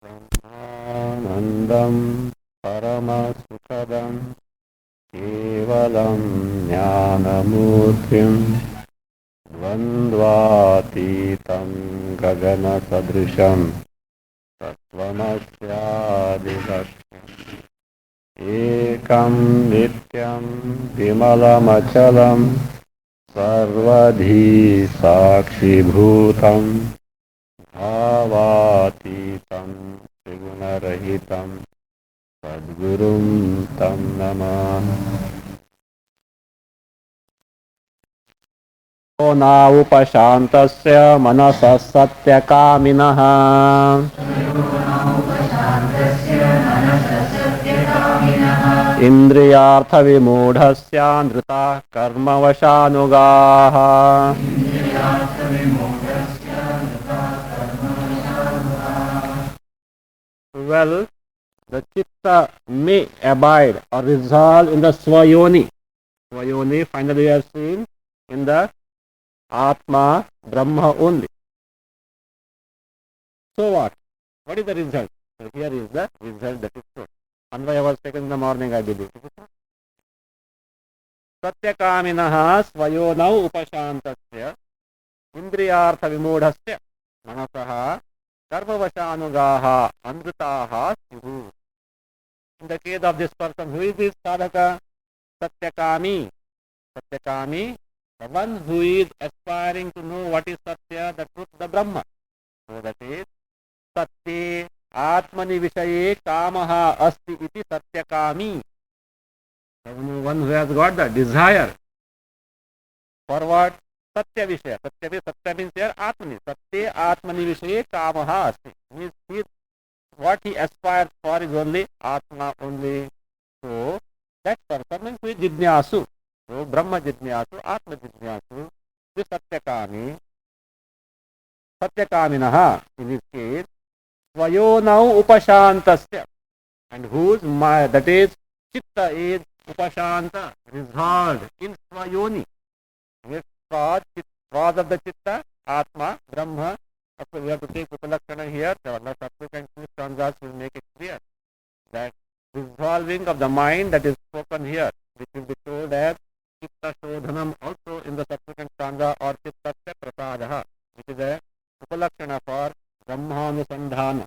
ब्रह्मानन्दं परमसुखदं केवलं ज्ञानमूर्तिं द्वन्द्वातीतं गगनसदृशं तत्त्वमस्यादिलक्ष्यम् एकं नित्यं विमलमचलं सर्वधी साक्षिभूतं भावातीतं त्रिगुणरहितं सद्गुरुं तं नमामि। न उपशान्तस्य मनसः सत्यकामिनः इन्द्रियार्थविमूढस्यानृताः कर्मवशानुगाः। Well, the chitta may abide or resolve in the swayoni. Swayoni, finally we have seen in the Atma, Brahma only. So what? What is the result? So here is the result that is shown. Anvaya was taken in the morning, I believe. सत्यकामिनः स्वयोनौ उपशान्तस्य इन्द्रियार्थविमूढस्य मनसः कर्मवशानुगाः अनृताः स्युः. In the case of this person, who is this sadhaka? Satyakami. Satyakami, the one who is aspiring to know what is Satya, the truth, the Brahma. So that is Satye Atmani Vishaye Kamaha Asti iti Satyakami. The one who has got the desire for what? Satya Vishaya. Satya means here Atmani. Satye Atmani Vishaye Kamaha Asti. Means what he aspires for is only Atma only. So that person means who is Jidnyasu. So Brahma Jidnyasu, Atma Jidnyasu, this Satyakami. Satyakaminaha, in this case, Svayonau Upashantasya, and whose that is Chitta is Upashanta, resolved in Svayoni. This cause of the Chitta, Atma, Brahma. So we have to take Upalakshana here. The subsequent stanzas will make it clear that resolving of the mind that is spoken here, which will be told as Chitta Shodhanam also in the subsequent stanza, or Chittasya Prasadaha, which is a Upalakshana for Brahmanusandhana.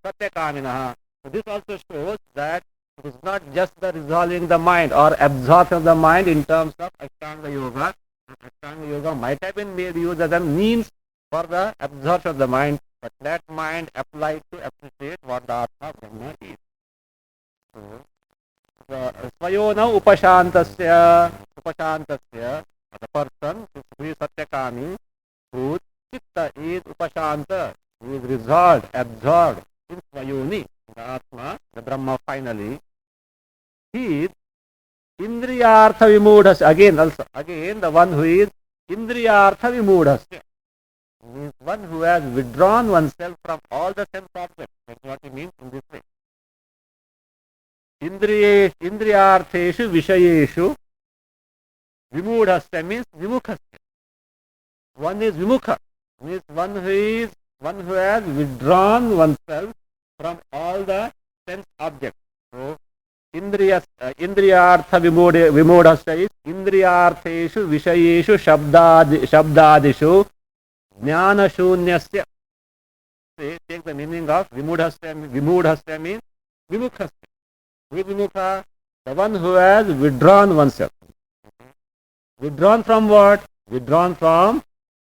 Satyakamina. So this also shows that it is not just the resolving the mind or absorption of the mind in terms of Ashtanga Yoga. Ashtanga Yoga might have been made used as a means for the absorption of the mind, but that mind applied to appreciate what the Atma Brahma is. So, Svayona Upashantasya, the person who is Satyakami, whose Chitta is Upashanta, who is resolved, absorbed in Svayoni, the Atma, the Brahma finally, he is Indriyartha Vimudhasya. Again the one who is Indriyartha Vimudhasya, means one who has withdrawn oneself from all the sense objects. That's what he means in this way. Indriyartheshu Vishayeshu Vimudhasya means Vimukhasya. One is Vimukha, means one who has withdrawn oneself from all the sense objects. So Indriyartha Vimudhasya is Indriyartheshu Vishayeshu Shabdadishu Jnana Shunyasya. Take the meaning of Vimudhasya. Vimudhasya means Vimukhasya. Vimukha, the one who has withdrawn oneself. Withdrawn from what? Withdrawn from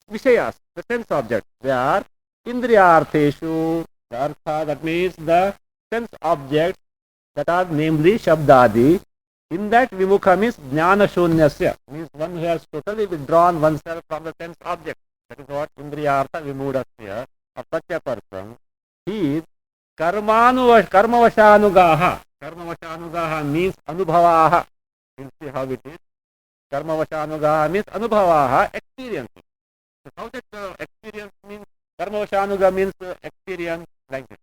Vishayas, the sense objects. They are Indriyartheshu, the Artha, that means the sense objects that are namely Shabdadi. In that Vimukha means Jnana Shunyasya, means one who has totally withdrawn oneself from the sense object. That is what Indriyartha Vimudhasya, of such a person. He is Karmavashanugaha. Karmavashanugaha means Anubhavaha. You'll see how it is. Karmavashanugaha means Anubhavaha, experiencing. So how that experience means? Karmavashanuga means experience like this.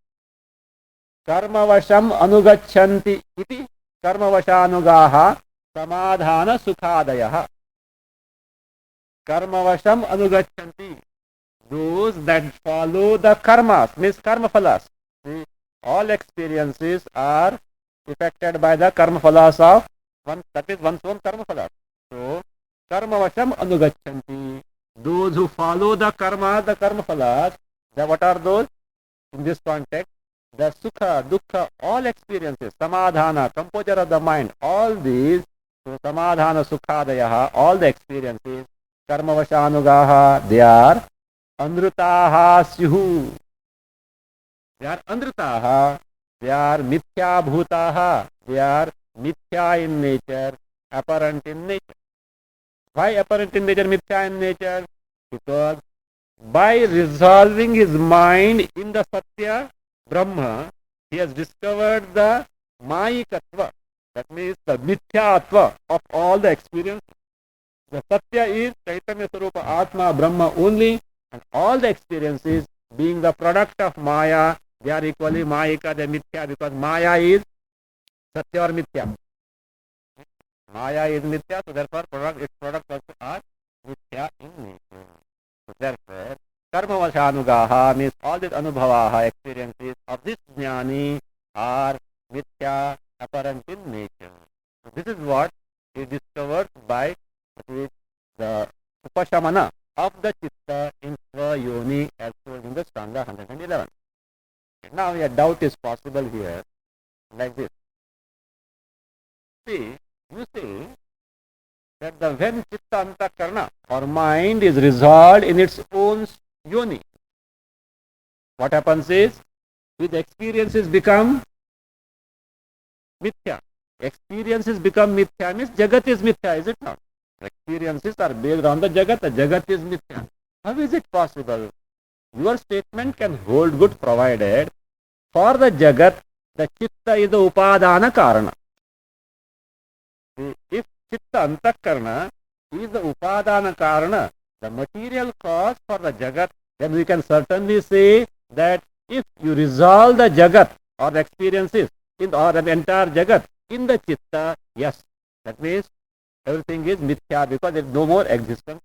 Karmavasham anugachanti iti karmavashanugaha samadhana sukhadayaha. Karmavasham anugachanti. those that follow the karmas, means karma phalas. See, all experiences are affected by the karma phalas of one, that is one's own karma phalas. So, karma vasham anugachanti. Those who follow the karma phalas, what are those? In this context, the sukha, dukkha, all experiences, samadhana, composure of the mind, all these, so samadhana, sukhadayaha, all the experiences, karma vashanugaha, they are anrutaha syuhu. They are anrutaha, they are mithya bhutaha, they are mithya in nature, apparent in nature. Why apparent in nature, mithya in nature? Because by resolving his mind in the Satya Brahma, he has discovered the Mayikatva, that means the Mithyatva of all the experience. The Satya is Chaitanya Sarupa Atma Brahma only, and all the experiences being the product of Maya, they are equally Mayika, they are Mithya, because Maya is Satya or Mithya. Maya is Mithya, so therefore its products also are Mithya in nature. So therefore, karma vashanugaha means all these anubhavaha, experiences of this jnani are mithya, apparent in nature. So this is what is discovered by the upashamana of the chitta in Svayoni as told in the Stanga 111. Now a doubt is possible here, like this. See, you see that the when chitta antakarna or mind is resolved in its own yoni, what happens is with experiences become mithya. Experiences become mithya means jagat is mithya, is it not? Experiences are based on the jagat is mithya. How is it possible? Your statement can hold good provided for the jagat the chitta is the upadana karana. If chitta antakarna is the upadana karana, the material cause for the jagat, then we can certainly say that if you resolve the jagat or the experiences in or the entire jagat in the chitta, yes, that means everything is mithya because there is no more existence.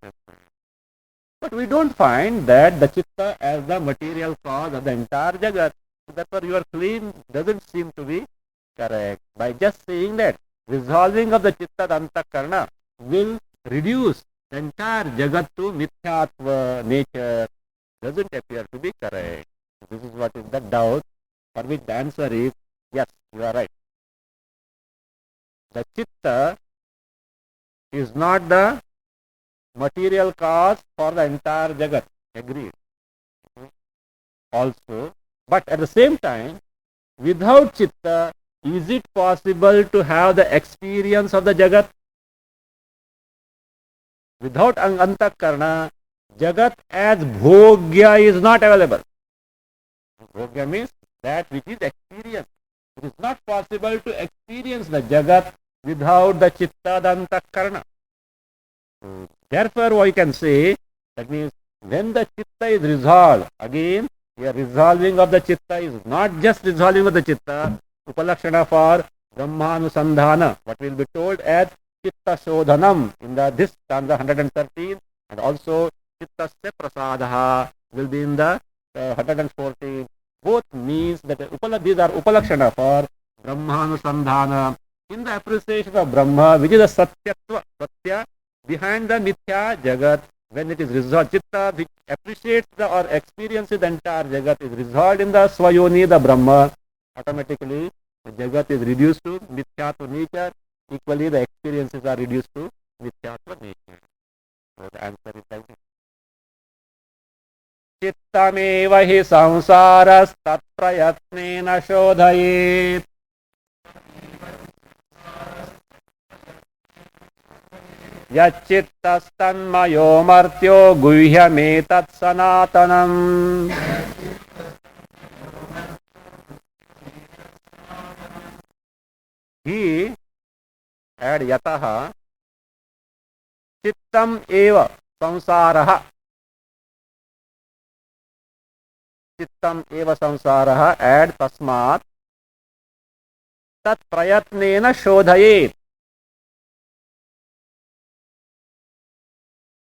But we don't find that the chitta as the material cause of the entire jagat. Therefore, your claim doesn't seem to be correct. By just saying that resolving of the chitta antakarna will reduce the entire jagat to mithyatva nature doesn't appear to be correct. This is what is the doubt, for which the answer is yes, you are right. The chitta is not the material cause for the entire jagat. Agreed. Also, but at the same time, without chitta, is it possible to have the experience of the jagat? Without antakarna, jagat as bhogya is not available. Bhogya means that which is experienced. It is not possible to experience the jagat without the chitta, the antakarna. Therefore, we can say, that means when the chitta is resolved, again, the resolving of the chitta is not just resolving of the chitta, upalakshana for brahmanusandhana, what will be told as chitta shodhanam in this stanza 113, and also chitta se prasadaha will be in the 114. Both means that these are upalakshana for brahmanusandhana in the appreciation of Brahma, which is a satyatva, satya behind the mithya jagat. When it is resolved, chitta which appreciates or experiences the entire jagat is resolved in the swayoni, the Brahma, automatically the jagat is reduced to mithyatva nature. Equally, the experiences are reduced to mithyatva nature. So the answer is like this. Chittameva hi samsaras tat prayatnena shodhayet. Yachittastanmayo martyo guhyametat sanatanam. He add yataha chittam eva samsaraha. Chittam eva samsaraha add tasmat tat prayatnena shodhayet.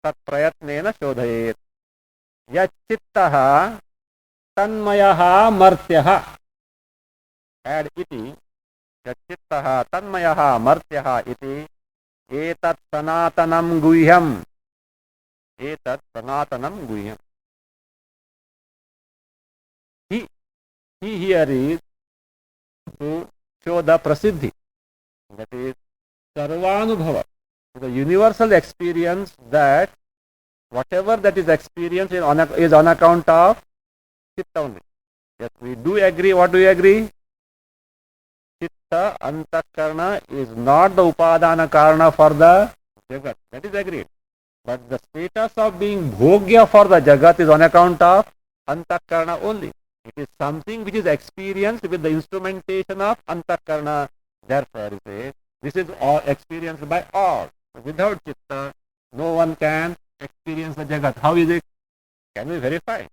tat prayatnena shodhayet. यच्चित्तः तन्मयः मर्त्यः एड इति यच्चित्तः तन्मयः मर्त्यः इति एतत् सनातनं गुह्यम् एतत् सनातनं गुह्यम् he here is to show the prasiddhi, that is sarvanubhava, the universal experience, that whatever that is experienced is on account of chitta only. Yes, we do agree. What do we agree? Chitta antakarna is not the upadana karana for the jagat. That is agreed. But the status of being bhogya for the jagat is on account of antakarna only. It is something which is experienced with the instrumentation of antakarna. Therefore, this is all experienced by all. Without chitta, no one can experience the jagat. How is it? Can we verify?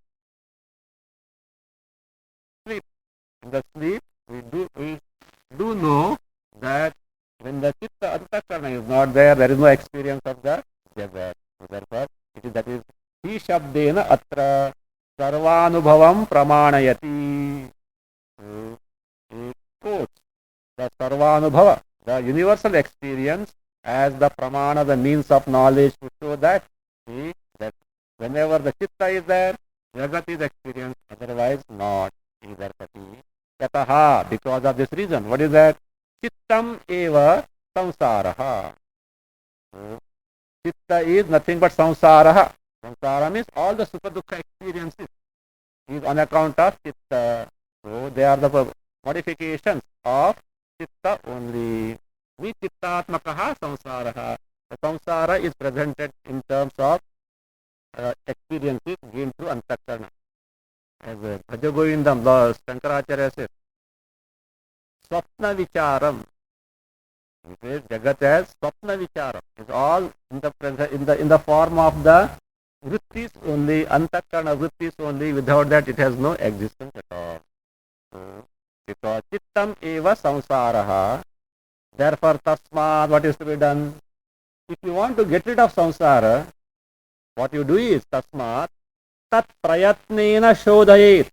Sleep. In the sleep, we do know that when the chitta antakarna is not there, there is no experience of the jagat. Therefore, it is that is he shabdena atra sarvanubhavam pramanayati. It quotes the sarvanubhava, the universal experience, as the pramana, the means of knowledge, to show that that whenever the chitta is there, jagat is experienced, otherwise not. Yataha, because of this reason. What is that? Chittam eva samsaraha. Chitta is nothing but samsaraha. Samsara means all the super dukkha experiences is on account of chitta. So they are the modifications of chitta only. Vichittatmakaha samsaraha. The samsara is presented in terms of experiences gained through antakarna. As Bhaja Govindam, the Shankaracharya says, Swapna Vicharam. He says Jagat as Swapna Vicharam. It's all in the form of the vrittis only, antakarna vrittis only. Without that, it has no existence at all. Because chittam eva samsaraha. Therefore, tasmad, what is to be done? If you want to get rid of samsara, what you do is tasmad tat prayatnena shodhayet.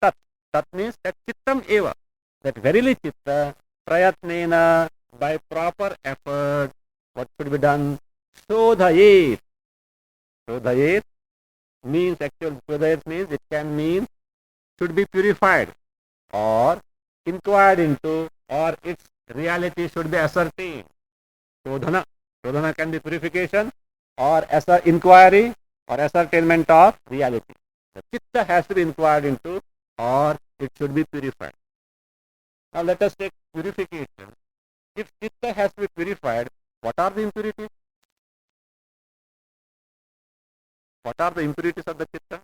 Tat means that chittam eva. That verily chitta prayatnena, by proper effort, what should be done? Shodhayet. Shodhayet means, actual shodhayet means, it can mean should be purified or inquired into, or its reality should be ascertained. Shodhana. Shodhana can be purification or inquiry or ascertainment of reality. The chitta has to be inquired into or it should be purified. Now let us take purification. If chitta has to be purified, what are the impurities? What are the impurities of the chitta?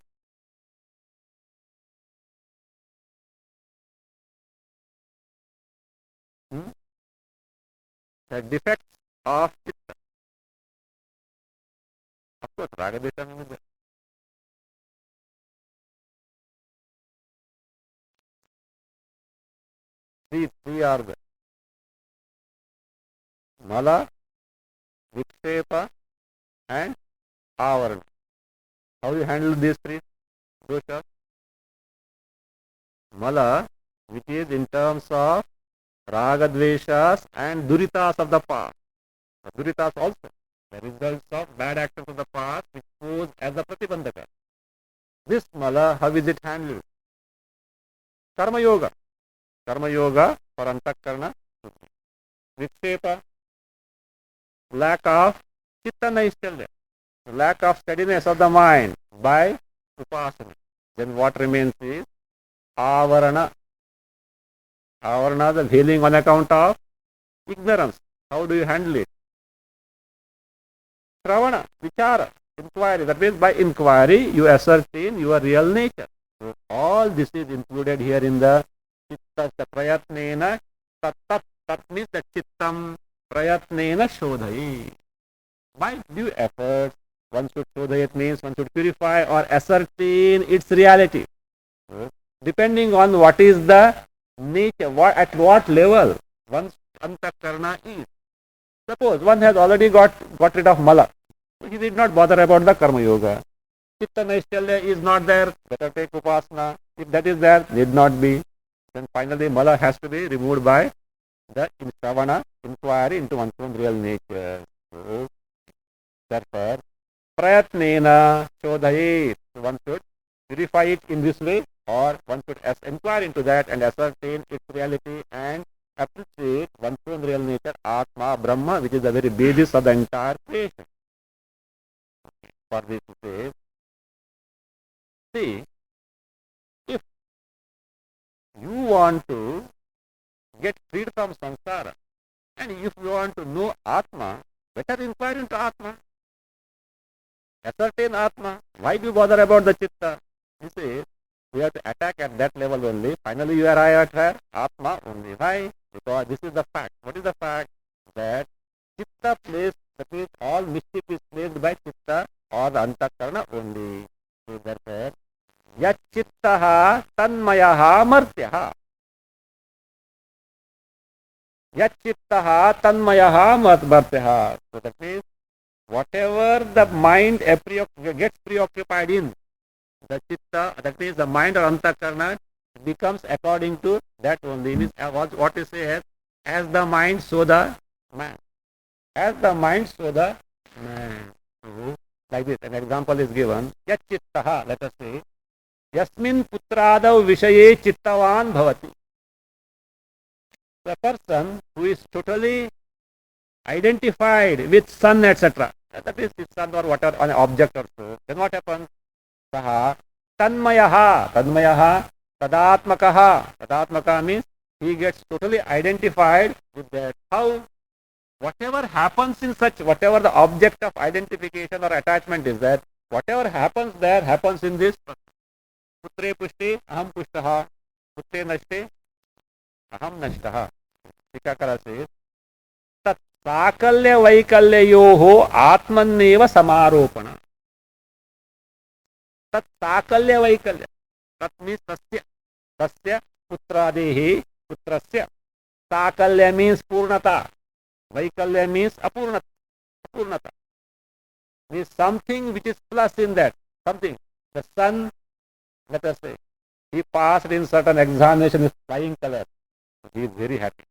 The defects of chitta. Of course, ragadesha means three are there. Mala, vikshepa and avarana. How you handle these three doshas? Mala, which is in terms of ragadveshas and duritas of the past. The duritas also, the results of bad actions of the past, which pose as a pratibandhaka. This mala, how is it handled? Karma yoga. Karma yoga for antakarna. Vikshepa, lack of chitta naishchalya, lack of steadiness of the mind by upasana. Then what remains is avarana. Avarana, the veiling on account of ignorance. How do you handle it? Shravana, vichara, inquiry. That means by inquiry you ascertain your real nature. So all this is included here in the chitta prayatnena. Tat means the chittam prayatnena shodhayi. By due effort, one should shodhayat means one should purify or ascertain its reality. Depending on what is the nature, at what level one's antakarna is. Suppose one has already got rid of mala. He did not bother about the karma yoga. chitta naishalya is not there, better take upasana. If that is there, need not be. Then finally mala has to be removed by the shravana, inquiry into one's own real nature. So, therefore, prayatnena shodhayet. So one should purify it in this way, or one should inquire into that and ascertain its reality and appreciate one's own real nature, Atma, Brahma, which is the very basis of the entire creation. For this to say, see, if you want to get freed from samsara, and if you want to know Atma, better inquire into Atma. Ascertain Atma. Why do you bother about the Chitta? You see, we have to attack at that level only. Finally, you arrive at where? Atma only. Why? Because this is the fact. What is the fact? That Chitta placed, that means all mischief is placed by Chitta or the Antakarana only. So therefore, Yat Chittaha Tanmayaha Martyaha. Yat Chittaha Tanmayaha Martyaha. So that means, whatever the mind gets preoccupied in, the chitta, that means the mind or antakarana, becomes according to that only. Means what you say as the mind, so the man. As the mind, so the man. So, like this, an example is given. Yat chittaha, let us say, yasmin putradav vishaye chittavan bhavati. The person who is totally identified with sun, etc. That is his son or whatever, an object or so. Then what happens? Saha tanmayaha tadatmakaha means he gets totally identified with that. How? Whatever happens in such, whatever the object of identification or attachment is that, whatever happens there happens in this. Putre pushte aham pushtaha, putre nashte aham nashtaha. Tikakara says, Shakalya वैकल्ययोः आत्मन्नेव समारोपण. तत् साकल्य वैकल्य, तत् means तस्य पुत्रादेः पुत्रस्य. Shakalya means पूर्णता, वैकल्य means अपूर्णता. Means something which is plus in that, something. The sun, let us say, he passed in certain examination with flying colors. He is very happy.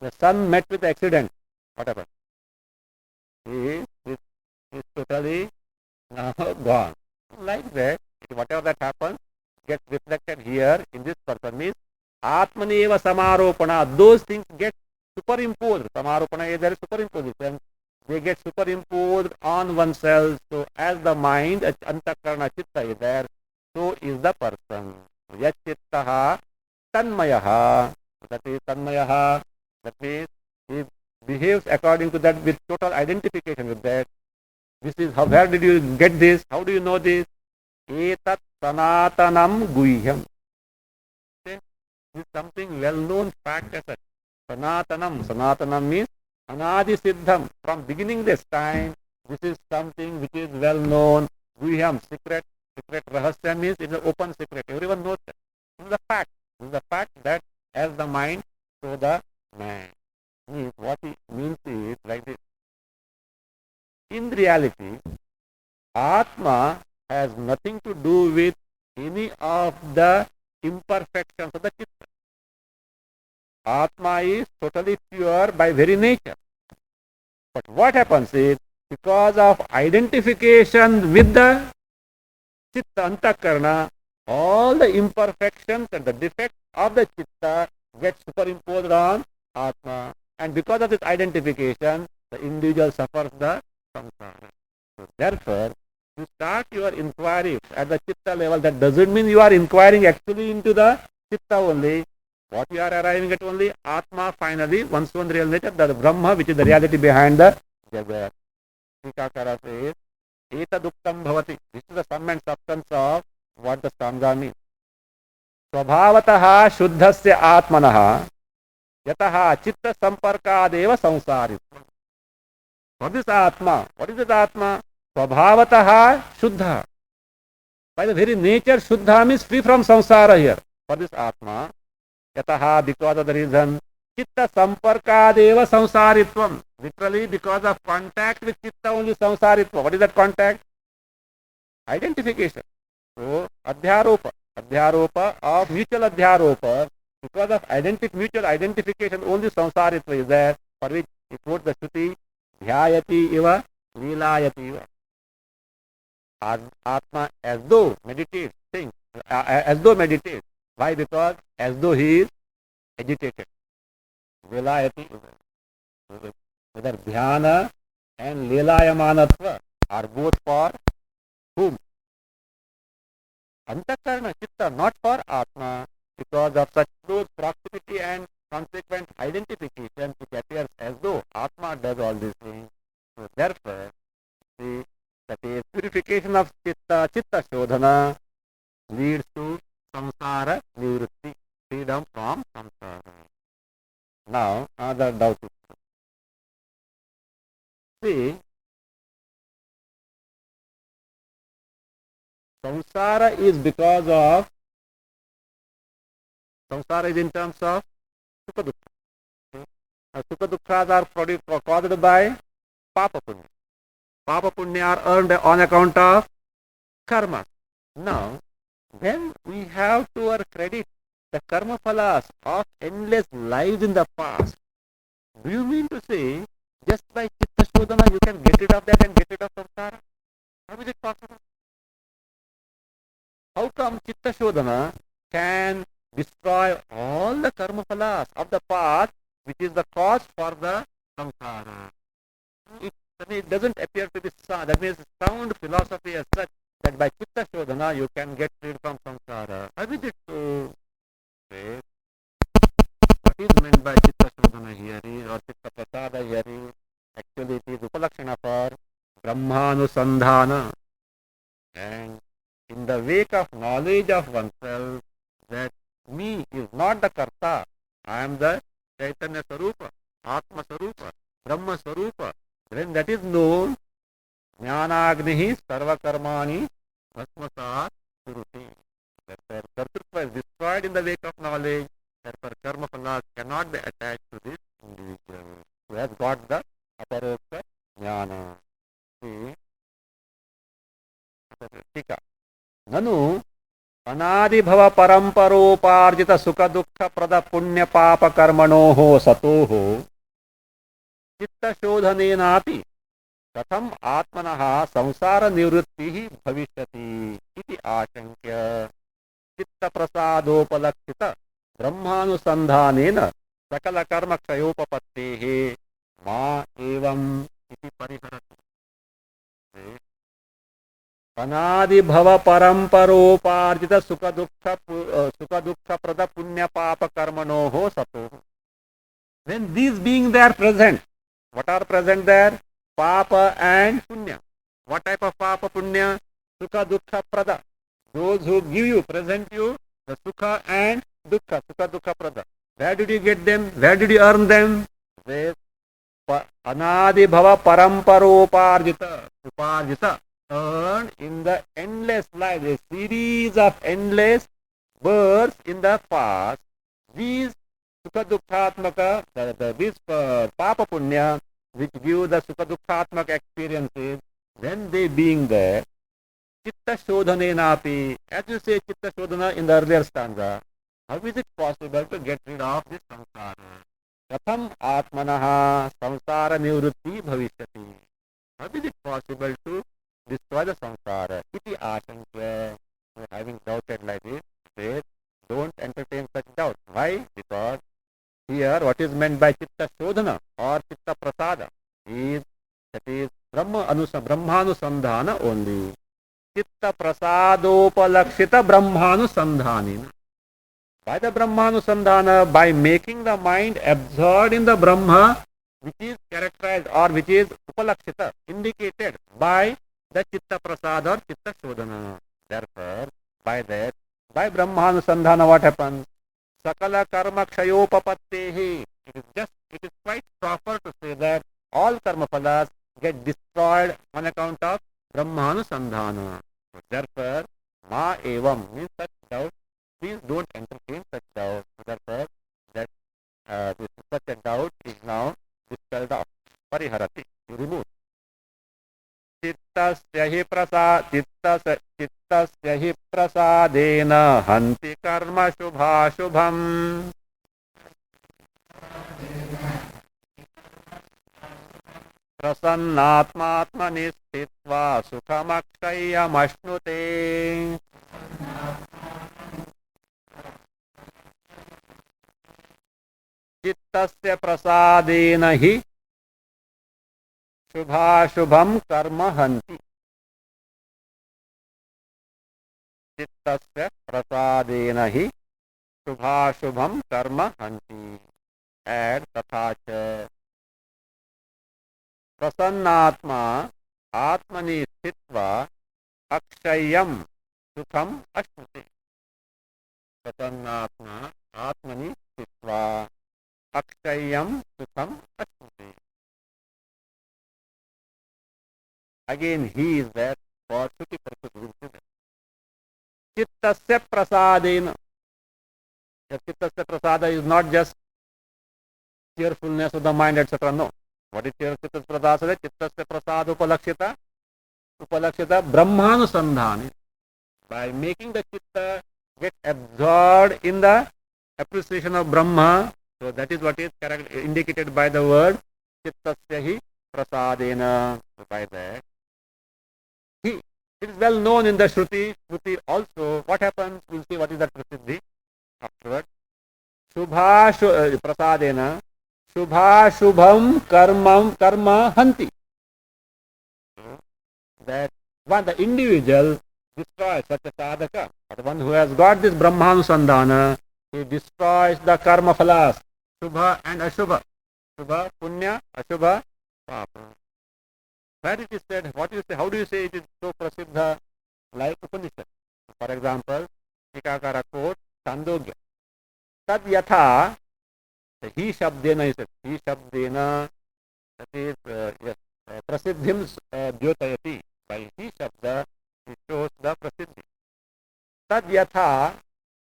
The son met with accident, whatever. He is totally now gone. Like that, whatever that happens gets reflected here in this person. Means Atmaneva Samaropana. Those things get superimposed. Samaropana is there superimposition. They get superimposed on oneself. So as the mind, Antakarana Chitta is there, so is the person. Yat Chittaha Tanmayaha. That is Tanmayaha. That means he behaves according to that with total identification with that. This is how, where did you get this? How do you know this? Etat sanatanam guhyam. Okay? This is something well-known fact as such. Sanatanam means anadi siddham. From beginning this time, this is something which is well-known. Guhyam, secret rahasya means it's an open secret. Everyone knows that. This is the fact. This is the fact that as the mind, so the man. What it means is like this. In reality, Atma has nothing to do with any of the imperfections of the Chitta. Atma is totally pure by very nature. But what happens is, because of identification with the Chitta Antakarana, all the imperfections and the defects of the Chitta get superimposed on Atma. And because of this identification, the individual suffers the samsara. So therefore, you start your inquiry at the Chitta level. That doesn't mean you are inquiring actually into the Chitta only. What you are arriving at only? Atma, finally, one's own real nature, the Brahma, which is the reality behind the Jagat. Tikakara says, Etaduktam bhavati. This is the sum and substance of what the stanza means. Swabhavatah shuddhasya atmanah yataha chitta samparkadeva samsaritvam. What is Atma? What is this Atma? Swabhavatah shuddha. By the very nature, shuddha means free from samsara here. For this Atma, yataha, because of the reason, chitta samparkadeva samsaritvam. Literally, because of contact with chitta only samsaritva. What is that contact? Identification. So, adhyaropa of mutual adhyaropa, because of mutual identification, only samsaritva is there, for which he quotes the Shruti, dhyayati iva, lilayati iva. Atma as though meditates, thinks, as though meditates. Why? Because as though he is agitated. Vilayati iva. Whether dhyana and lilayamanatva are both for whom? Antakarna, chitta, not for Atma. Because of such close proximity and consequent identification, it appears as though Atma does all these things. So therefore, see, that is purification of chitta shodhana leads to samsara nivritti, freedom from samsara. Now, another doubt is, see, samsara is because of, samsara is in terms of sukha dukkha. Sukha dukkhas are produced or caused by papa punya. Papa punya are earned on account of karma. Now, when we have to our credit the karma phalas of endless lives in the past, do you mean to say just by chitta shodhana you can get rid of that and get rid of samsara? How is it possible? How come chitta shodhana can destroy all the karma phalas of the past, which is the cause for the samsara? It doesn't appear to be sound. That means sound philosophy as such that by chitta shodhana you can get rid from samsara. How is it so? What is meant by chitta shodhana here is, or chitta prasada here is, actually it is upalakshana for brahmanusandhana. And in the wake of knowledge of oneself that me is not the karta, I am the Chaitanya Sarupa, Atma Sarupa, Brahma Sarupa. When that is known, jnanagnihi sarva karmani bhasmasat kuruti. Therefore, kartrutva is destroyed in the wake of knowledge. Therefore, karma phalas cannot be attached to this individual who has got the aparokta jnana. See, tika. Nanu अनादिभव परंपरोपार्जित सुख दुख प्रद पुण्य पाप कर्मणोः सतोः चित्त शोधनेनापि कथम आत्मनः संसार निवृत्तिः भविष्यति इति आशंक्य चित्त प्रसादोपलक्षित ब्रह्मानुसंधानेन सकल कर्म क्षयोपपत्तेः मा एवं इति परिहरति. अनादिभव परंपरोपार्जित सुख दुख प्रद पुण्य पाप कर्मणोः सतोः. When these beings they are present, what are present there? Papa and punya. What type of papa punya? Sukha dukkha prada. Those who give you, present you, the sukha and dukkha, sukha dukkha prada. Where did you get them? Where did you earn them? With anadi bhava paramparoparjita, uparjita, earned in the endless life, a series of endless births in the past. These sukha dukkhatmaka, this papa punya, which give the sukha dukkhatmaka experiences, when they being there, chitta shodhanenapi, as you say chitta shodhana in the earlier stanza, how is it possible to get rid of this samsara? Katham atmanaha samsara nivrutti bhavishyati. How is it possible to destroy the samsara? Iti ashankya. Having doubted like this, say, don't entertain such doubt. Why? Because here what is meant by chitta shodhana or chitta prasada is, that is brahmanusandhana only. Chitta prasadopalakshita brahmanusandhanina. By the brahmanusandhana, by making the mind absorbed in the brahma, which is characterized or which is upalakshita, indicated by the chitta prasada or chitta shodhana. Therefore, by that, by brahmanusandhana, what happens? Sakala karma kshayopapattehi. It is quite proper to say that all karma phalas get destroyed on account of brahmanusandhana. So therefore, ma evam means such doubt. Please don't entertain such doubt. So therefore, that such a doubt is now dispelled off. परिहरति, remove. चित्तस्य हि प्रसादेन हन्ति कर्म शुभाशुभम्। प्रसन्नात्मात्मनि स्थित्वा सुखमक्षय्यमश्नुते। चित्तस्य प्रसादेन हि शुभाशुभम कर्म हन्ति। चित्तस्य प्रसादेन हि शुभाशुभम कर्म हन्ति। एड तथा च प्रसन्नात्मा आत्मनि स्थित्वा अक्षय्यम सुखम अश्नुते। प्रसन्नात्मा आत्मनि स्थित्वा अक्षय्यम सुखम अश्नुते। Again, he is there for Shruti purposes. Chittasya prasadena. Chittasya prasada is not just cheerfulness of the mind, etc. No. What is chittasya prasada? Chittasya prasada upalakshita. Upalakshita brahmanusandhani. By making the chitta get absorbed in the appreciation of Brahma. So that is what is indicated by the word Chittasya hi prasadena. So by that. It is well known in the Shruti. Shruti also, what happens, we'll see what is that prasiddhi afterwards. Prasadena, Shubha Shubham Karma Hanti. That one, the individual destroys such a sadhaka, the one who has got this Brahmanusandhana, he destroys the karma phalas, Shubha and Ashubha. Shubha, Punya, Ashubha, Papa. Where it is said, what you say, how do you say it is so prasiddha? Like Upanishad. For example, Tikakara quote, Chandogya. Tad yatha, he shabdena is it, he shabdena, that is, yes, prasiddhim jyotayati. By he shabda, he shows the prasiddhi. Tad yatha,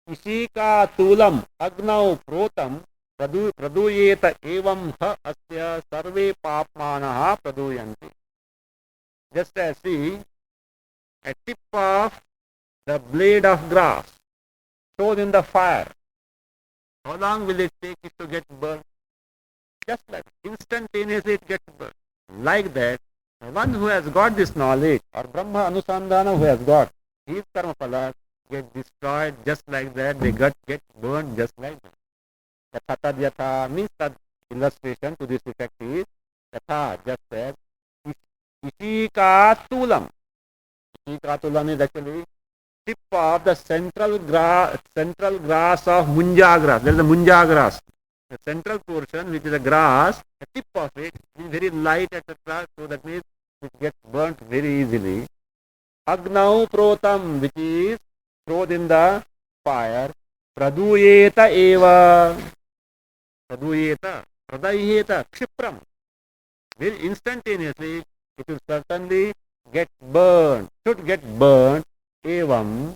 ishika tulam agnau protam praduyeta evam ha asya sarve papmanaha praduyanti. Just as see a tip of the blade of grass thrown in the fire, how long will it take it to get burned? Just like instantaneously it gets burned. Like that, one who has got this knowledge, or Brahma Anusandhana who has got, his karma phalas get destroyed just like that, they get burned just like that. Yatha yatha means that illustration to this effect is yatha, just said, Ishikatulam. Ishikatulam is actually tip of the central grass of munja grass. There is a munja grass. The central portion, which is a grass, the tip of it is very light, etc. So that means it gets burnt very easily. Agnau protam, which is thrown in the fire. Praduyeta eva. Praduyeta. Pradayeta. Kshipram. Very instantaneously, it will certainly get burned, should get burned, evam,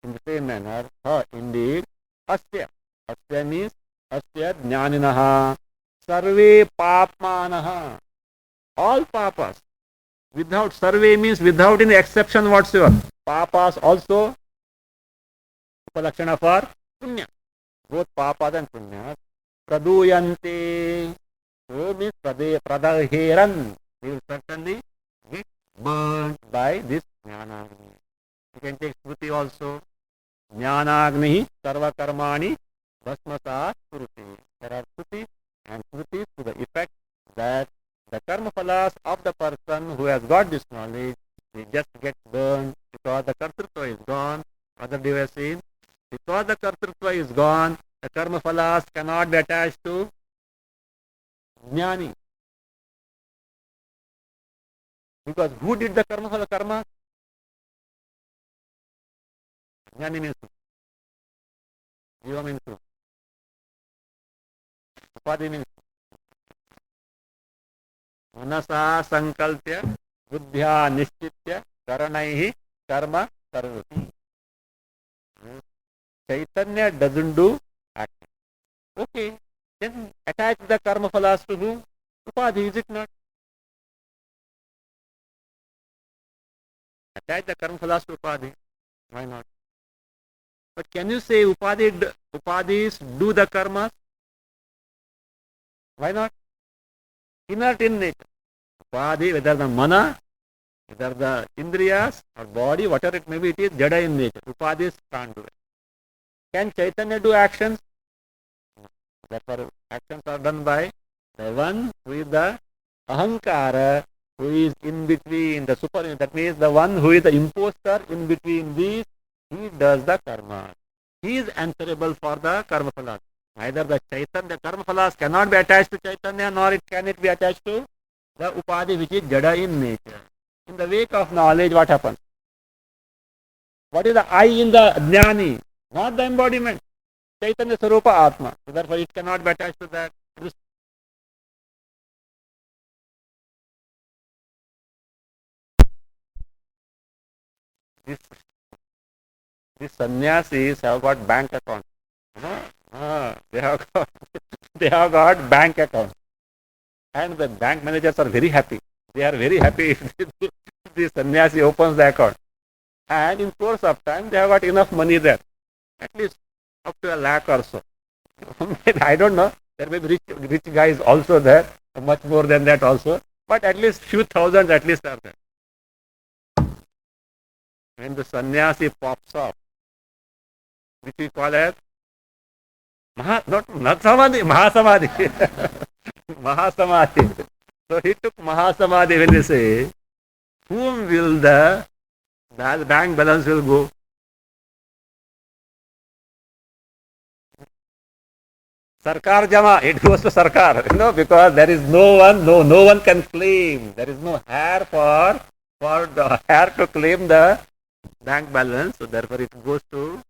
in the same manner, indeed, asya. Asya means, asya jnaninaha, sarve papmanaha, all papas, without, sarve means without any exception whatsoever, papas also, upalakshana for punya, both papas and punya, praduyante, so means pradaheran, he will certainly get burned by this jnanagni. You can take Shruti also. Jnanagni sarva karmani bhasmasat kuruti. There are Shruti and Shrutis to the effect that the karma phalas of the person who has got this knowledge, they just get burned because the kartrutva is gone. Other day we have seen, because the kartrutva is gone, the karma phalas cannot be attached to jnani. Because who did the karma for the karma? Jnani means who? Jiva means who? Upadhi means who? Manasa sankalpya buddhya nishchitya karanaihi karma karvati. Chaitanya doesn't do action. Okay, then attach the karma phalas to who? Upadhi, is it not? Attach the karma phalas to upadhi. Why not? But can you say upadhis do the karmas? Why not? Inert in nature. Upadhi, whether the mana, whether the indriyas or body, whatever it may be, it is jada in nature. Upadhis can't do it. Can Chaitanya do actions? Therefore, actions are done by the one who is the ahankara, who is in between the super. That means the one who is the imposter in between these. He does the karma. He is answerable for the karma phalas. Neither the Chaitanya, the karma phalas cannot be attached to Chaitanya, nor can it be attached to the upadhi which is jada in nature. In the wake of knowledge, what happens? What is the I in the jnani? Not the embodiment. Chaitanya Sarupa Atma. So therefore it cannot be attached to that. This, these sannyasis have got bank accounts. They have got they have got bank accounts. And the bank managers are very happy. They are very happy if the sannyasi opens the account. And in course of time they have got enough money there. At least up to 1 lakh or so. I don't know. There may be rich guys also there, much more than that also. But at least few thousands at least are there. When the sannyasi pops up, which we call as not samadhi, mahasamadhi. Mahasamadhi. So he took mahasamadhi. When they say, whom will the bank balance will go? Sarkar Jama, it goes to Sarkar, because there is no one can claim. There is no heir for the heir to claim the bank balance. So therefore it goes to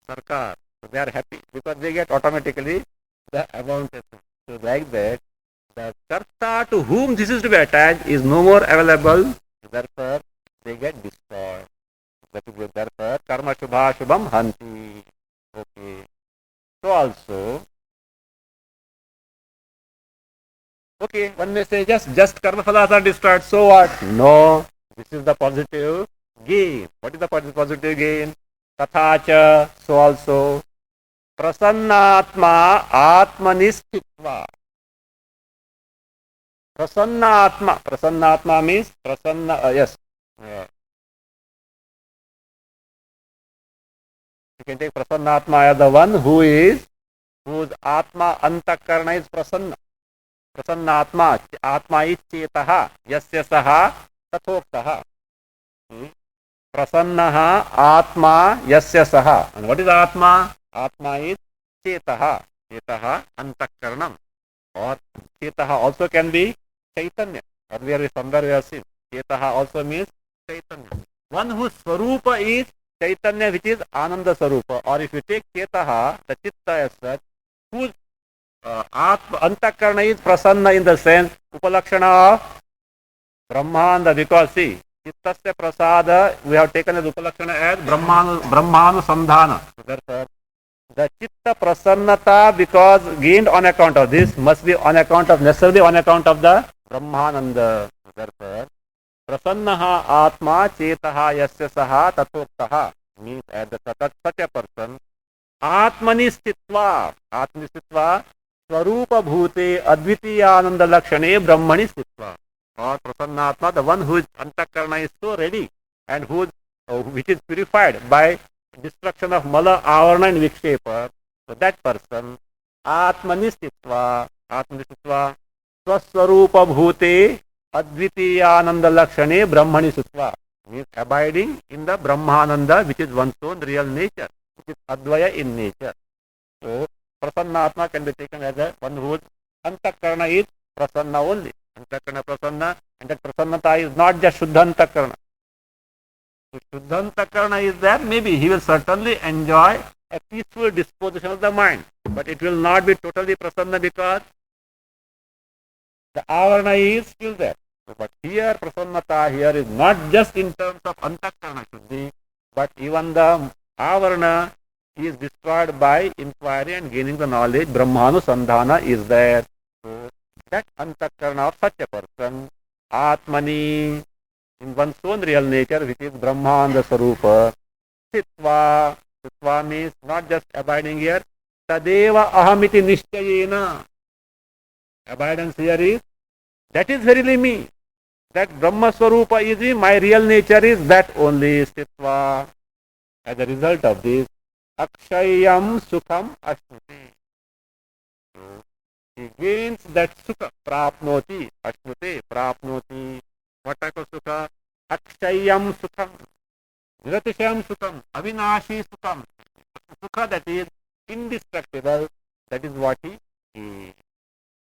Sarkar. So they are happy because they get automatically the amount. So like that, the karta to whom this is to be attached is no more available. Therefore they get destroyed. Therefore karma shubha shubham hanti. Okay. So also, okay, one may say just karma phalas are destroyed. So what? No. This is the positive gain. What is the positive gain? Tathacha. So also, prasannatma atmanistitva. Prasannatma means prasanna. Yes. You can take prasannatma as the one whose atma antakarna is prasanna. Prasannatma, atma is chetaha, yasya saha tathoktaha. Prasannaha atma yasya saha. And what is atma? Atma is chetaha. Chetaha antakarnam. Or chetaha also can be chaitanya. Earlier we somewhere we have seen. Chetaha also means chaitanya. One whose swarupa is chaitanya, which is ananda swarupa. Or if you take chetaha, the chitta as such, whose antakarna is prasanna in the sense upalakshana of brahmanda, because see, chittasya prasada we have taken as upalakshana as brahmanu sandhana. So therefore the chitta prasannata, because gained on account of this, must be necessarily on account of the brahmananda. So therefore prasannaha atma chetaha yasya saha tatoktaha means as such a person atmanistitva Swarupa Bhute Advitiyananda Lakshane Brahmani Sitva. Or Prasannatma, the one whose antakarna is so ready and which is purified by destruction of Mala, Avarna and Vikshepa. So that person, Atmani Sitva, Swaswarupa Bhute Advitiyananda Lakshane Brahmani Sitva. Means abiding in the Brahmananda, which is one's own real nature, which is Advaya in nature. So Prasannatma can be taken as a one whose antakarna is prasanna only. Antakarna prasanna, and that prasannata is not just Shuddha antakarna. So Shuddha antakarna is there, maybe he will certainly enjoy a peaceful disposition of the mind. But it will not be totally prasanna because the avarana is still there. So, but here prasannata here is not just in terms of antakarna shuddhi, but even the avarana is destroyed by inquiry and gaining the knowledge. Brahmanu sandhana is there. So that antakarana of such a person, Atmani, in one's own real nature, which is Brahmanda Sarupa, Sitva, Sitva means not just abiding here, Tadeva Ahamiti Nishchayena. Abidance here is, that is verily me. That Brahma Swarupa is me, my real nature is that only Sitva. As a result of this, Akshayam Sukham Ashnuti. He gains that Sukha, Prapnoti, Ashnuti, Prapnoti. What type of Sukha? Akshayam Sukham, Niratishayam Sukham, Avinashi Sukham. Sukha that is indestructible, that is what he is.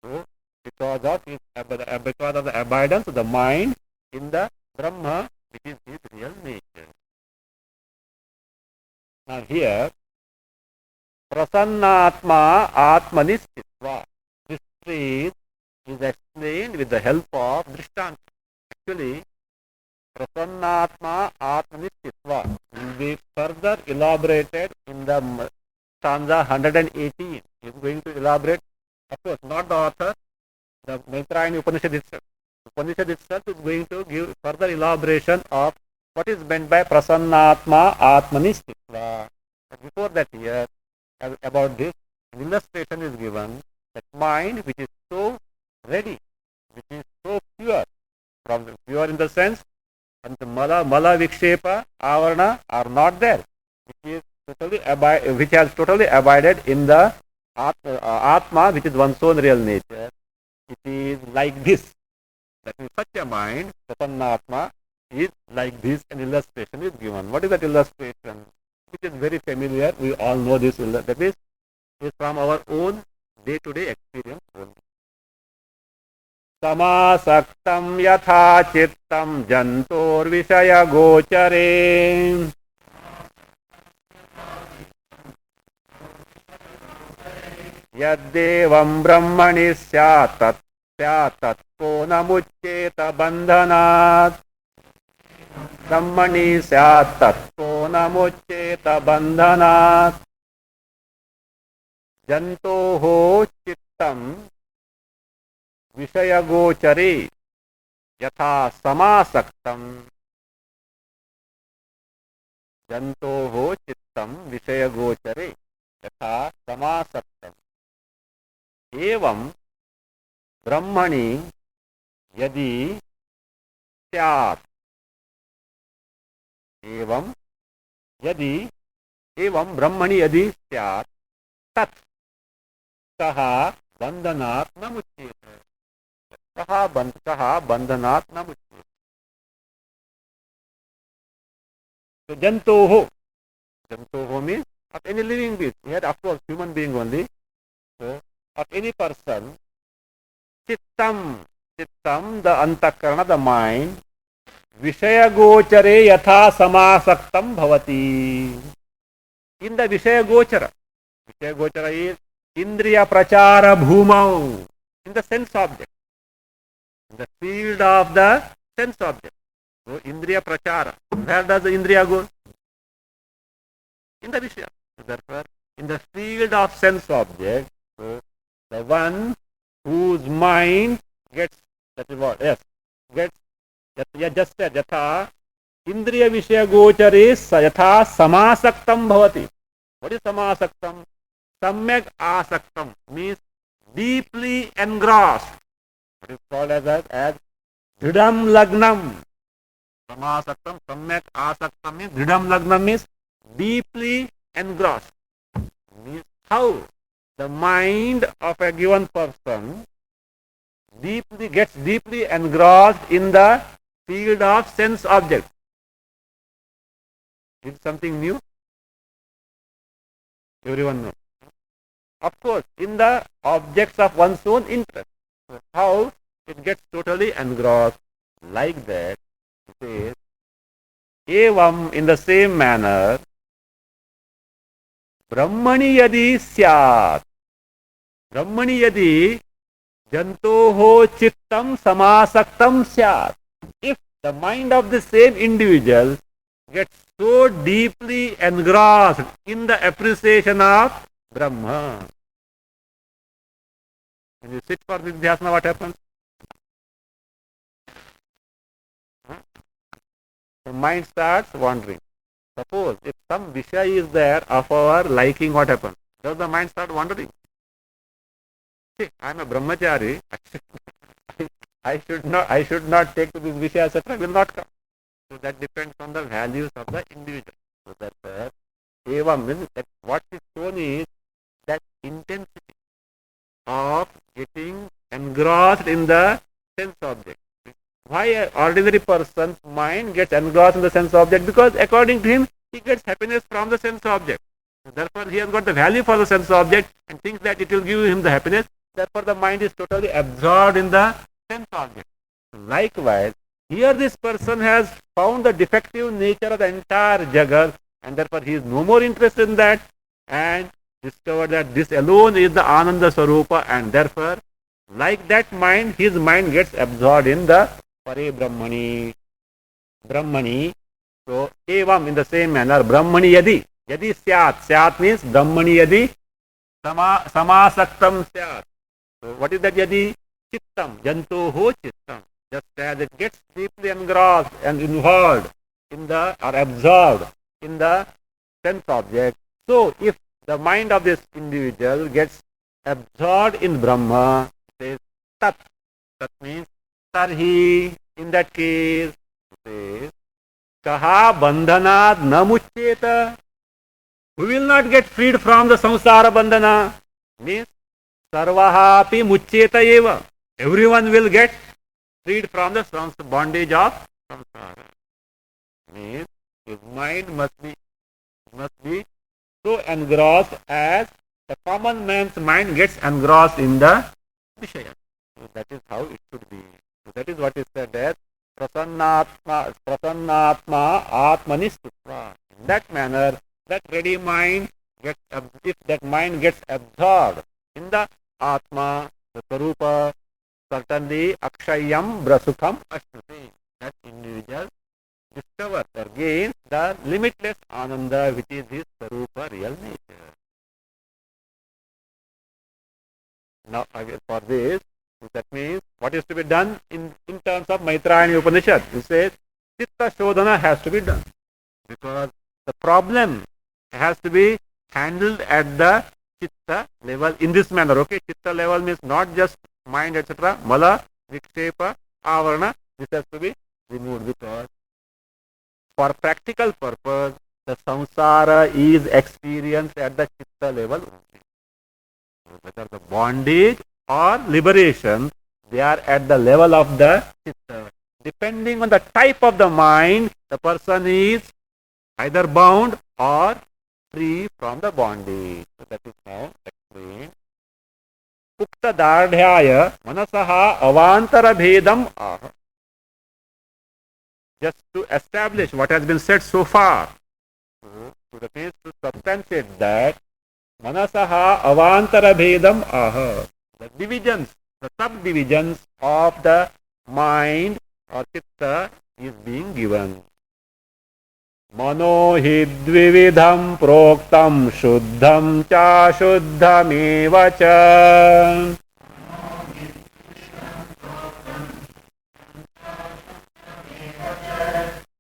So, because of the abidance of the mind in the Brahma, which is his real nature. Now here, Prasannatma Atmanistitva. This phrase is explained with the help of Drishtanta. Actually, Prasannatma Atmanistitva will be further elaborated in the stanza 118. He is going to elaborate, of course, not the author, the Maitrayani Upanishad itself. Upanishad itself is going to give further elaboration of what is meant by Prasannatma Atmanistitva. Before that here, about this, an illustration is given that mind which is so ready, which is so pure, from pure in the sense, and the mala vikshepa, avarana are not there, which has totally abided in the Atma, which is one's own real nature. It is like this. That is, such a mind, Prasannatma, is like this. An illustration is given. What is that illustration? Which is very familiar. We all know this. That is from our own day-to-day experience only. Samasaktam yatha chittam jantor vishaya gochare. Yaddevam brahmani syatat tatko namuccheta bandhanat. Brahmani syat tatko namuccheta bandhanat. Jantoho chittam vishayagochare yatha samasaktam. Jantoho chittam vishayagochare yatha samasaktam. Evam brahmani yadi syat. Evam brahmani yadi syat tat kaha bandhanat namuccheta. Kaha bandhanat namuccheta. So jantoho means of any living being. Here, of course, human being only. So of any person, chittam, the antakarana, the mind, Vishaya gochare yatha samasaktam bhavati. In the Vishaya gochara is Indriya prachara bhumau, in the sense object, in the field of the sense object. So Indriya prachara, where does the Indriya go? In the Vishaya. Therefore, in the field of sense object, so the one whose mind gets, that is what? Yes, gets, just said, yatha indriya vishaya gochare yatha samasaktam bhavati. What is samasaktam? Samyak asaktam means deeply engrossed. What is called as dridam lagnam. Samasaktam, samyak asaktam means dridam lagnam means deeply engrossed. Means how the mind of a given person gets deeply engrossed in the field of sense object. Is it something new? Everyone knows. Of course, in the objects of one's own interest. So how it gets totally engrossed like that. It says, evam, in the same manner, brahmani yadi syat. Brahmani yadi jantoho chittam samasaktam syat. If the mind of the same individual gets so deeply engrossed in the appreciation of Brahma, When you sit for Nidhyasana, what happens? The mind starts wandering. Suppose if some Vishaya is there of our liking, what happens? Does the mind start wandering? See, I am a brahmachari. I should not take to this Vishaya, etc. will not come. So that depends on the values of the individual. So that Eva means that what is shown is that intensity of getting engrossed in the sense object. Why an ordinary person's mind gets engrossed in the sense object? Because according to him, he gets happiness from the sense object. Therefore, he has got the value for the sense object and thinks that it will give him the happiness. Therefore, the mind is totally absorbed in the sense object. Likewise, here this person has found the defective nature of the entire Jagat and therefore he is no more interested in that and discovered that this alone is the Ananda Swarupa and therefore like that mind, his mind gets absorbed in the Pare Brahmani. Brahmani. So, evam in the same manner, Brahmani yadi. Yadi syat. Syat means Brahmani yadi samasaktam syat. So, what is that yadi? Chittam. Jantoho chittam. Just as it gets deeply engrossed and involved in the, or absorbed in the sense object. So, if the mind of this individual gets absorbed in Brahma, says tat. Tat means tarhi. In that case, says kaha bandhanad na muccheta. We will not get freed from the samsara bandhana. Means sarvaha api muccheta eva. Everyone will get freed from the bondage of samsara. Means his mind must be so engrossed as the common man's mind gets engrossed in the Vishaya. So that is how it should be. So that is what is said as prasannatma atmani sutra. In that manner, that ready mind gets, if that mind gets absorbed in the Atma, the Sarupa, certainly akshayam brasukham ashnuti. That individual discovers or gains the limitless Ananda which is his Sarupa real nature. Now for this, that means what is to be done in terms of Maitrayani Upanishad? It says Chitta Shodhana has to be done because the problem has to be handled at the Chitta level in this manner. Okay, Chitta level means not just mind, etc. Mala, Vikshepa, Avarana, this has to be removed because for practical purpose, the samsara is experienced at the Chitta level only. Whether the bondage or liberation, they are at the level of the Chitta. Depending on the type of the mind, the person is either bound or free from the bondage. So that is now explained. Ukta Dardhyaya Manasaha Avantara Bhedam Aha. Just to establish what has been said so far. So that means to substantiate that Manasaha Avantara Bhedam Aha. The divisions, the subdivisions of the mind or Chitta is being given. Mano hi dvividham proktam shuddham cha shuddhameva cha.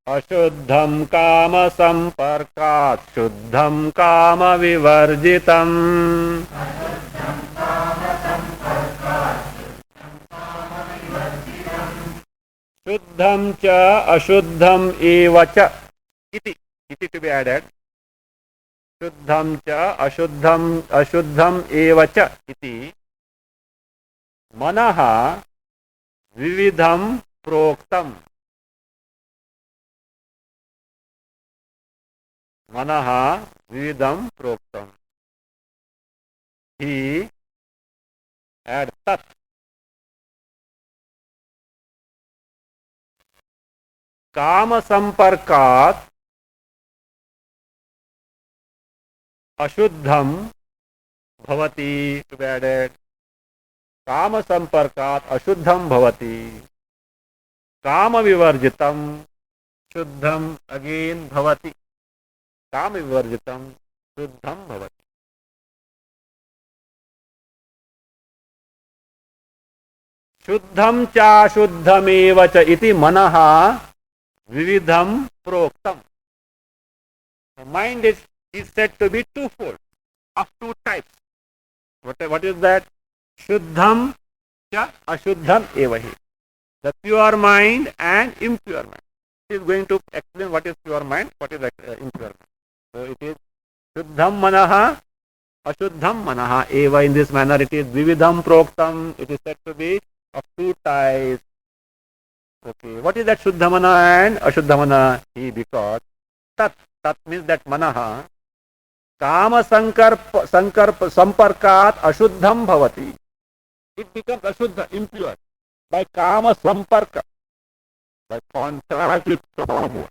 Ashuddham kama samparkat shuddham kama vivarjitam. Shuddham cha ashuddham eva cha. Iti to be added. Shuddham cha ashuddham eva cha iti. Manaha vividham proktam. Manaha vividham proktam. He add tat. Kama samparkat ashuddham bhavati to be added. Kama samparkat ashuddham bhavati. Kama vivarjitam shuddham again bhavati. Kama vivarjitam shuddham bhavati. शुद्धम चा शुद्धमेव च इति मनः विविधम प्रोक्तम. The mind is said to be twofold, of two types. What is that? Shuddham cha ashuddham evahi. The pure mind and impure mind. He is going to explain what is pure mind, what is impure mind. So it is Shuddham manaha, Ashuddham manaha. Eva, in this manner it is Vividham proktam. It is said to be of two types. Okay, what is that Shuddha mana and Ashuddha mana? Because tat means that manaha kama samparkat ashuddham bhavati. It becomes ashuddha, impure, by kama samparka, by contact with someone.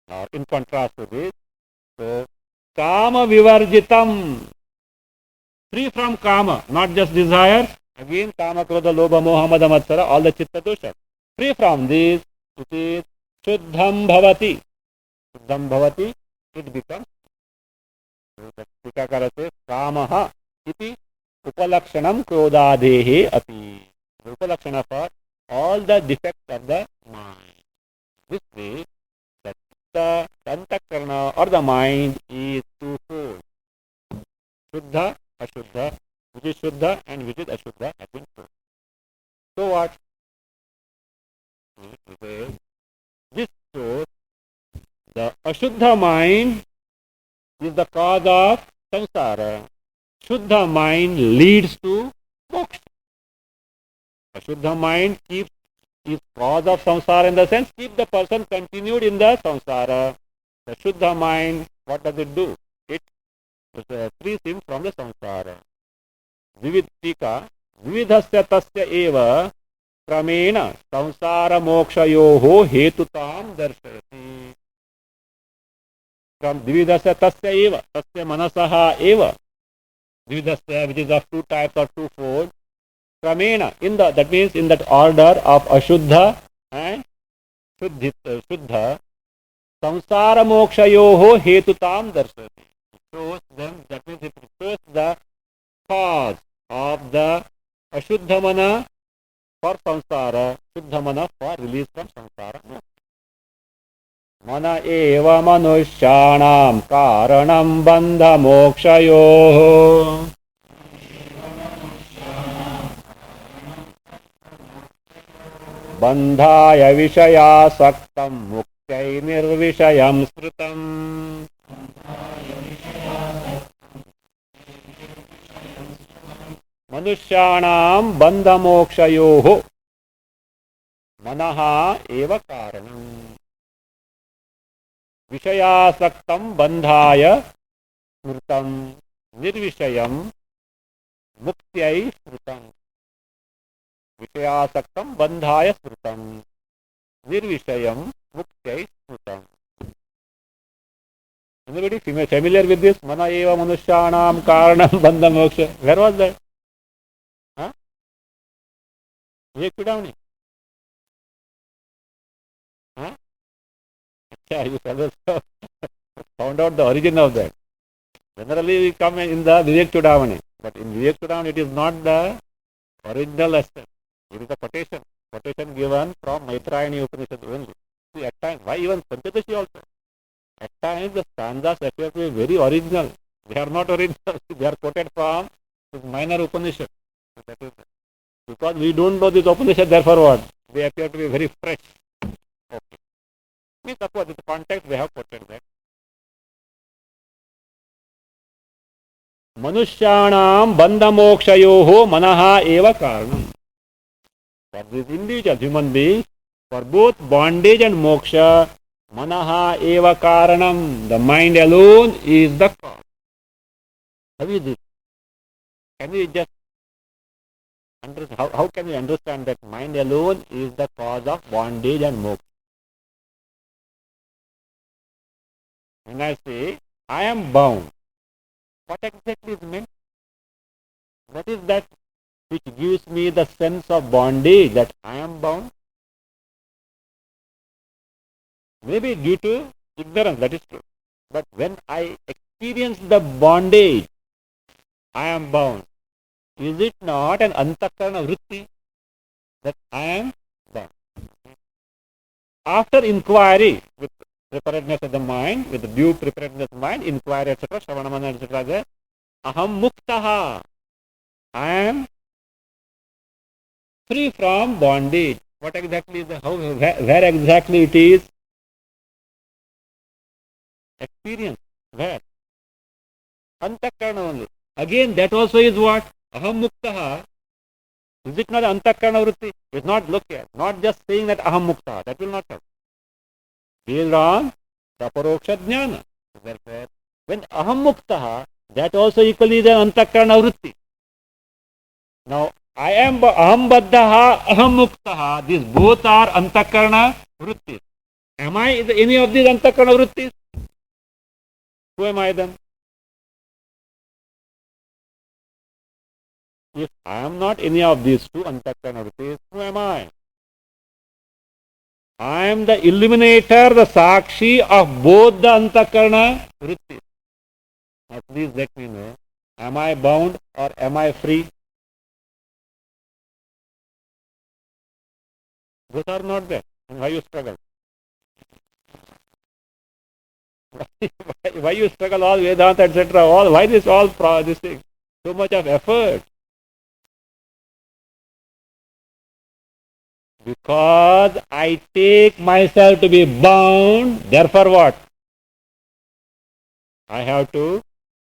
Now, in contrast to this, so kama vivarjitam, free from kama, not just desire. Again, kama, krodha, lobha, moha, mada, matsara, all the chitta dosha. Free from this, it is shuddham bhavati. Shuddham bhavati, it becomes. Tikakara says, kamaha iti upalakshanam krodadehe api. Upalakshana for all the defects of the mind. This way, the antakarana or the mind is twofold. Shuddha, Ashuddha, which is Shuddha and which is Ashuddha has been told. So what? This shows the Ashuddha mind is the cause of samsara. Shuddha mind leads to moksha. Ashuddha mind is cause of samsara in the sense keep the person continued in the samsara. The Shuddha mind, what does it do? It frees him from the samsara. Vividtika, vividhasya tasya eva kramena samsara mokshayoho hetutam darshayati. From vividhasya tasya eva, tasya manasaha eva. Vividhasya, which is of two types or twofold. Kramena, that means in that order of Ashuddha and Shuddha, samsara mokshayoho hetutam darshayati. Shows them, that means it shows the cause of the Ashuddha mana for samsara, Shuddha mana for release from samsara. Mana eva manushyanam karanam bandha mokshayoho. Bandhaya vishaya saktam mukyai nirvishayam smritam. Manushyanam bandha mokshayoho manaha eva karanam. Vishayasaktam bandhaya smritam nirvishayam mukyai smritam. Vishayasaktam bandhaya smritam nirvishayam mukyai smritam. Anybody familiar with this? Mana eva manushyanam karanam bandha moksha. Where was that? Huh? Vivek Chudamani. Huh? You fellows found out the origin of that. Generally we come in the Vivek Chudamani. But in Vivek Chudamani it is not the original essence. It is a quotation given from Maitrayani Upanishad only. See, at times, why even Panchadashi also? At times the stanzas appear to be very original. They are not original. They are quoted from this minor Upanishad. That is because we don't know this Upanishad, therefore what? They appear to be very fresh. Okay. We suppose in the context they have quoted that. Manushyanam bandha mokshayoho manaha eva karanam. For this individual human beings, for both bondage and moksha, manaha eva karanam, the mind alone is the cause. How is this? Can we just understand, how can we understand that mind alone is the cause of bondage and moksha? When I say, I am bound, what exactly is meant? What is that which gives me the sense of bondage, that I am bound? Maybe due to ignorance, that is true. But when I experience the bondage, I am bound. Is it not an antakarana vritti that I am bound? After inquiry, with preparedness of the mind, with the due preparedness of the mind, inquiry, etc., shravanamana, etc., there, aham muktaha. I am free from bondage. What exactly is the, how, where exactly it is? Experience. Where? Antakarana only. Again, that also is what? Aham muktaha. Is it not antakarana vritti? It's not, look here, not just saying that aham muktaha. That will not help. Based on the paroksha jnana. Therefore, when aham muktaha, that also equally is an antakarana vritti. Now, I am aham baddhaha, aham muktaha. These both are antakarana vrittis. Am I any of these antakarana vrittis? Who am I then? If I am not any of these two antakarana vrittis, who am I? I am the illuminator, the sakshi of both the antakarana vrittis. Now please let me know, am I bound or am I free? Both are not there. Why you struggle? Why you struggle all Vedanta, etc. All why this this thing? So much of effort. Because I take myself to be bound, therefore what? I have to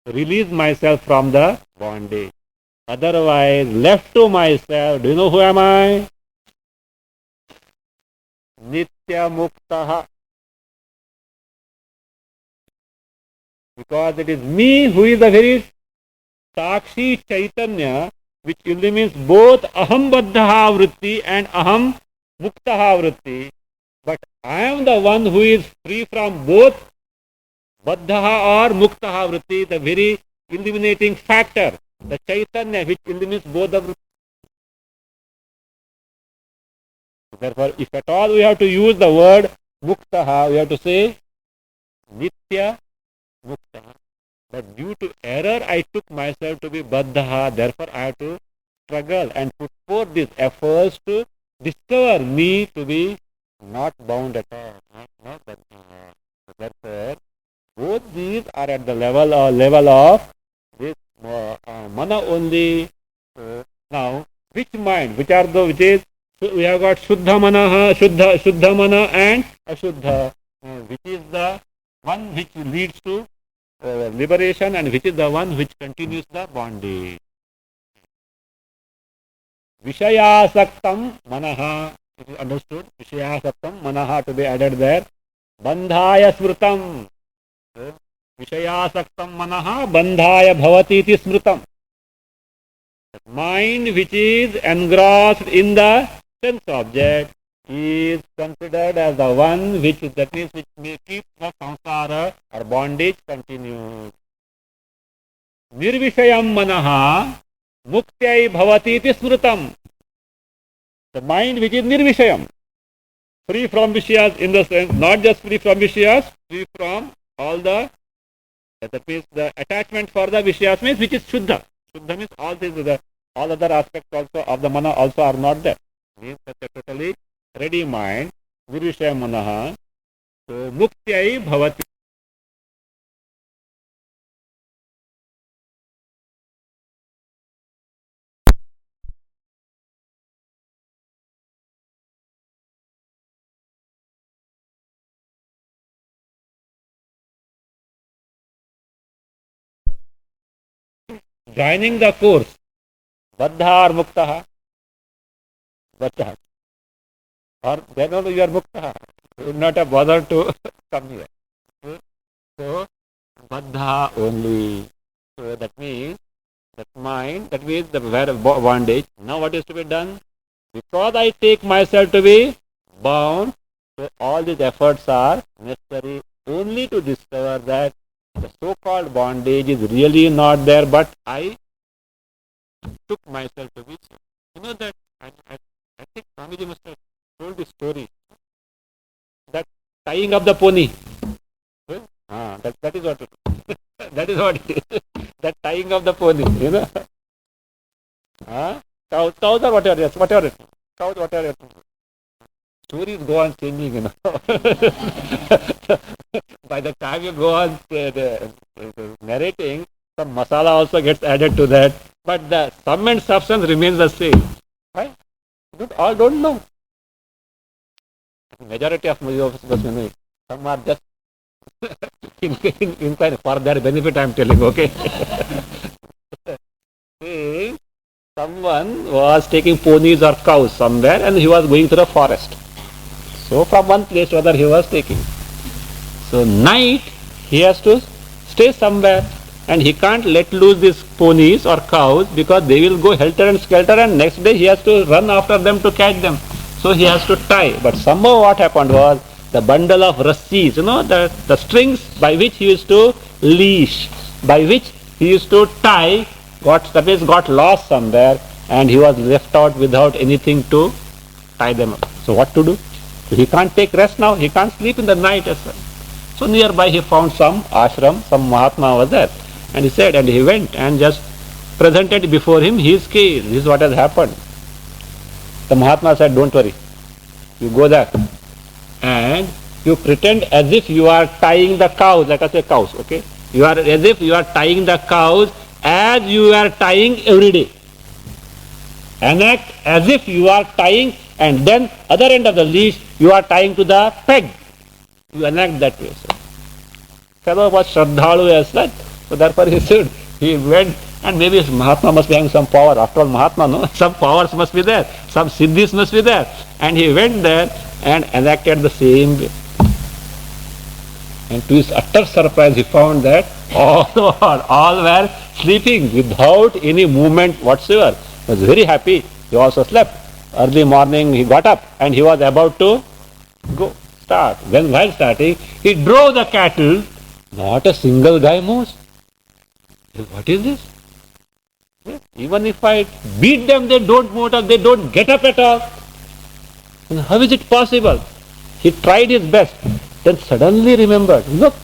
release myself from the bondage. Otherwise, left to myself, do you know who am I? Nitya Muktaha. Because it is me who is the very Sakshi Chaitanya which illumines both Aham Baddhaha Vritti and Aham Muktaha Vritti. But I am the one who is free from both Baddhaha or Muktaha Vritti, the very illuminating factor, the Chaitanya which illuminates both the Vritti. Therefore, if at all we have to use the word Muktaha, we have to say Nitya Muktaha. But due to error, I took myself to be Baddhaha. Therefore, I have to struggle and put forth these efforts to discover me to be not bound at all. Not Baddhaha. Therefore, both these are at the level of this mana only. Now, which mind? Which are the which is? So we have got Shuddha Manaha, Shuddha Mana and Ashuddha. Which is the one which leads to liberation and which is the one which continues the bondage. Vishayasaktam Manaha. It is understood. Vishayasaktam Manaha to be added there. Bandhaya Smritam. Vishayasaktam Manaha Bandhaya Bhavati iti Smritam. Mind which is engrossed in the sense object is considered as the one which may keep the samsara or bondage continued. Nirvishayam manaha muktya bhavati iti smritam. The mind which is nirvishayam, free from vishayas in the sense, not just free from vishayas, free from all the, that means the attachment for the vishayas means which is shuddha. Shuddha means all these, all other aspects also of the mana also are not there. Means that a totally ready mind, nirvishaya manaha, so muktya bhavati. Joining the course, Baddha or Muktaha? Baddha. Or then only you are Muktaha. You would not have bothered to come here. So, Baddha only. So that means, that mind, that means the bondage. Now what is to be done? Because I take myself to be bound, so all these efforts are necessary only to discover that the so-called bondage is really not there, but I took myself to be so. You know that I think Swamiji must have told this story that tying up the pony. That is what it is. That is what it is. That tying of the pony, you know. Cows or whatever it is. Cows, whatever it is. Stories go on changing, you know. By the time you go on narrating, some masala also gets added to that. But the sum and substance remains the same. Right? All don't know. Majority of movies, some are just for their benefit, I am telling, okay? Someone was taking ponies or cows somewhere and he was going through the forest. So from one place to other he was taking. So night he has to stay somewhere and he can't let loose these ponies or cows because they will go helter and skelter and next day he has to run after them to catch them. So he has to tie. But somehow what happened was the bundle of rassis, the strings by which he used to leash, by which he used to tie, got lost somewhere and he was left out without anything to tie them up. So what to do? So he can't take rest now, he can't sleep in the night as well. So nearby he found some ashram, some Mahatma was there and he said, and he went and just presented before him his case, this is what has happened. The Mahatma said, don't worry, you go there and you pretend as if you are tying the cows, let us say cows, okay? You are as if you are tying the cows as you are tying every day. Enact as if you are tying and then other end of the leash you are tying to the peg. You enact that way. So, fellow was Shraddhalu as such. So therefore he said, he went and maybe Mahatma must be having some power. After all Mahatma, no? Some powers must be there. Some siddhis must be there. And he went there and enacted the same way. And to his utter surprise he found that all were sleeping without any movement whatsoever. He was very happy. He also slept. Early morning he got up and he was about to start. While starting, he drove the cattle. Not a single guy moves. What is this? Even if I beat them, they don't move up, they don't get up at all. And how is it possible? He tried his best. Then suddenly remembered, look,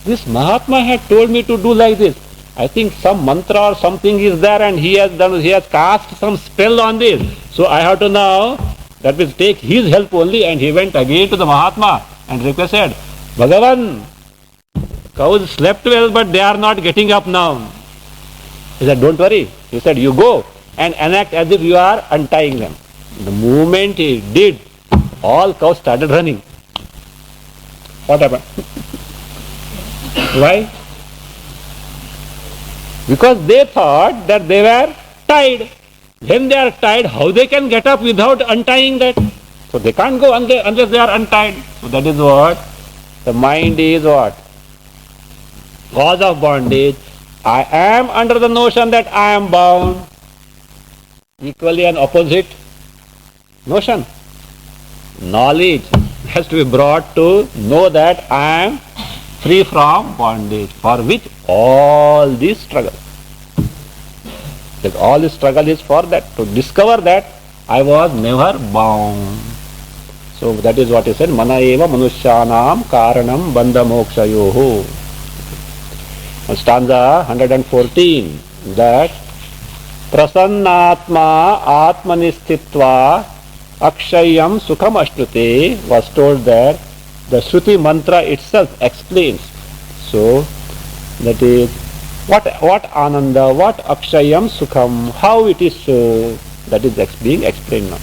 this Mahatma had told me to do like this. I think some mantra or something is there and he has cast some spell on this. So I have to now, that means take his help only. And he went again to the Mahatma and requested, Bhagavan, cows slept well but they are not getting up now. He said, don't worry. He said, you go and enact as if you are untying them. The moment he did, all cows started running. What happened? Why? Because they thought that they were tied. When they are tied, how they can get up without untying that? So they can't go unless they are untied. So that is what? The mind is what? Cause of bondage. I am under the notion that I am bound. Equally an opposite notion. Knowledge has to be brought to know that I am free from bondage, for which all this struggle. That all this struggle is for that, to discover that I was never bound. So that is what he said, Mana eva manushyanam karanam bandha mokshayoho. Stanza 114, that prasannatma atmanistitva akshayam sukham ashnute was told that the Shruti mantra itself explains. So that is what ananda, what akshayam sukham, how it is so, that is being explained now.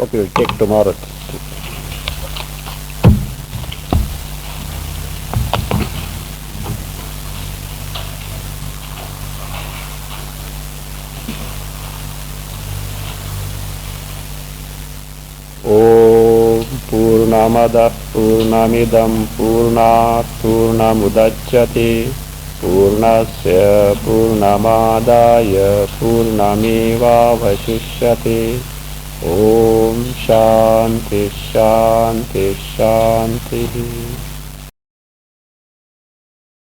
Okay, we'll take tomorrow. Om Purnamada Purnamidam Purnat Purnamudachyate Purnasya Purnamadaya Purnameva Vashishyate. Om Shanti Shanti Shanti.